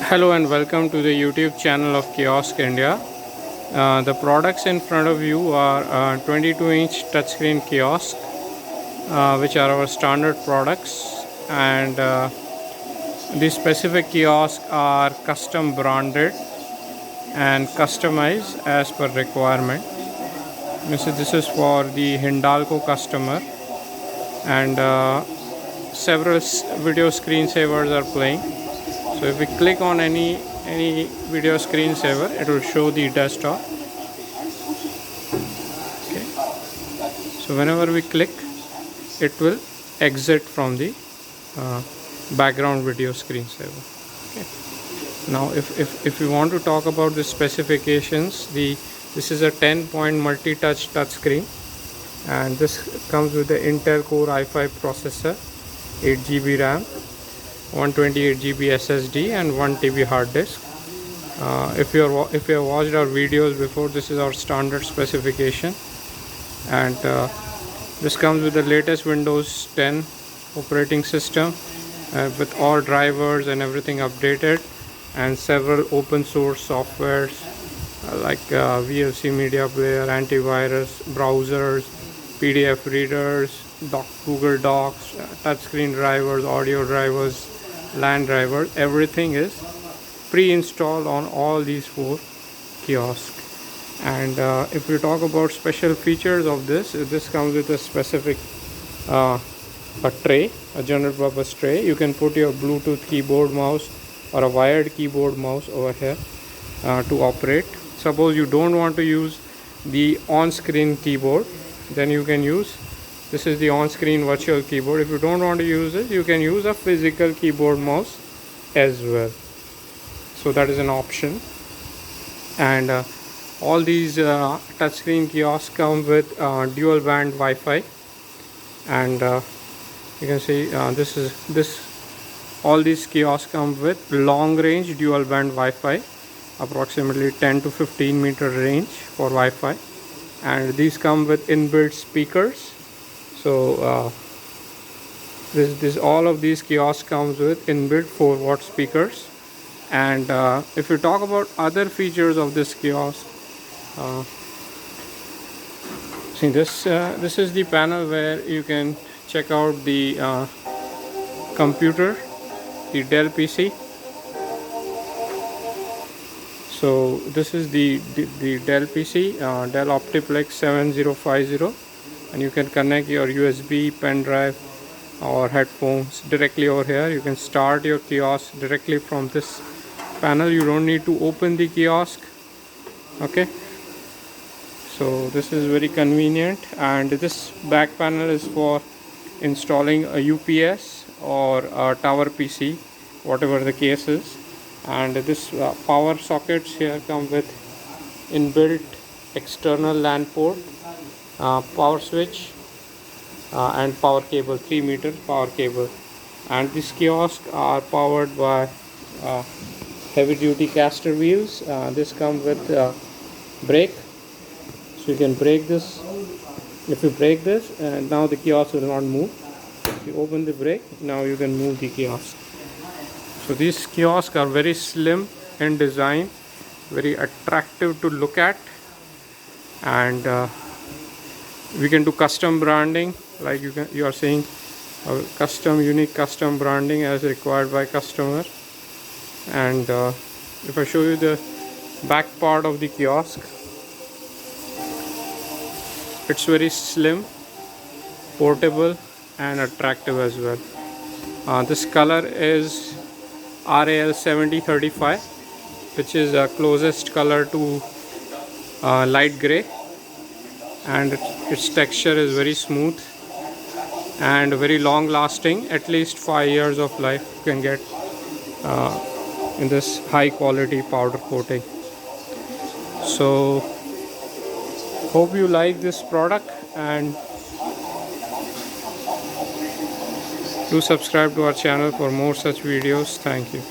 Hello and welcome to the YouTube channel of Kiosk India. The products in front of you are 22-inch touchscreen kiosk, which are our standard products, and these specific kiosks are custom branded and customized as per requirement. This is for the Hindalco customer, and several video screensavers are playing. So if we click on any video screensaver, it will show the desktop. Okay. So whenever we click, it will exit from the background video screensaver. Okay. Now if you want to talk about the specifications, this is a 10-point multi-touch touchscreen, and this comes with the Intel Core i5 processor, 8 GB RAM, 128 GB SSD and 1 TB hard disk. If you have watched our videos before, this is our standard specification, and this comes with the latest Windows 10 operating system with all drivers and everything updated, and several open source softwares like VLC media player, antivirus, browsers, PDF readers, Google Docs, touchscreen drivers, audio drivers, LAN drivers. Everything is pre-installed on all these 4 kiosks. And if we talk about special features of this comes with a specific a tray, a general purpose tray. You can put your Bluetooth keyboard mouse or a wired keyboard mouse over here to operate. Suppose you don't want to use the on-screen keyboard, then you can use, this is the on-screen virtual keyboard. If you don't want to use it, you can use a physical keyboard mouse as well. So that is an option. And all these touchscreen kiosks come with dual band Wi-Fi, and you can see all these kiosks come with long range dual band Wi-Fi, approximately 10 to 15 meter range for Wi-Fi, and these come with inbuilt speakers. So all of these kiosks comes with inbuilt 4-watt speakers. And if you talk about other features of this kiosk, see this is the panel where you can check out the computer, the Dell PC. So this is the Dell PC, Dell Optiplex 7050, and you can connect your USB pen drive or headphones directly over here. You can start your kiosk directly from this panel. You don't need to open the kiosk. Okay, so this is very convenient. And this back panel is for installing a UPS or a tower PC, whatever the case is. And this power sockets here come with inbuilt external LAN port, power switch, and power cable, 3-meter power cable. And these kiosks are powered by heavy duty caster wheels. This comes with brake, so you can brake this. If you brake this, now the kiosk will not move. If you open the brake, now you can move the kiosk. So these kiosks are very slim in design, very attractive to look at, and we can do custom branding, like you are seeing unique custom branding as required by customer. And if I show you the back part of the kiosk, it's very slim, portable and attractive as well. This color is RAL 7035, which is the closest color to light gray, and its texture is very smooth and very long lasting. At least 5 years of life you can get in this high quality powder coating. So hope you like this product, and do subscribe to our channel for more such videos. Thank you.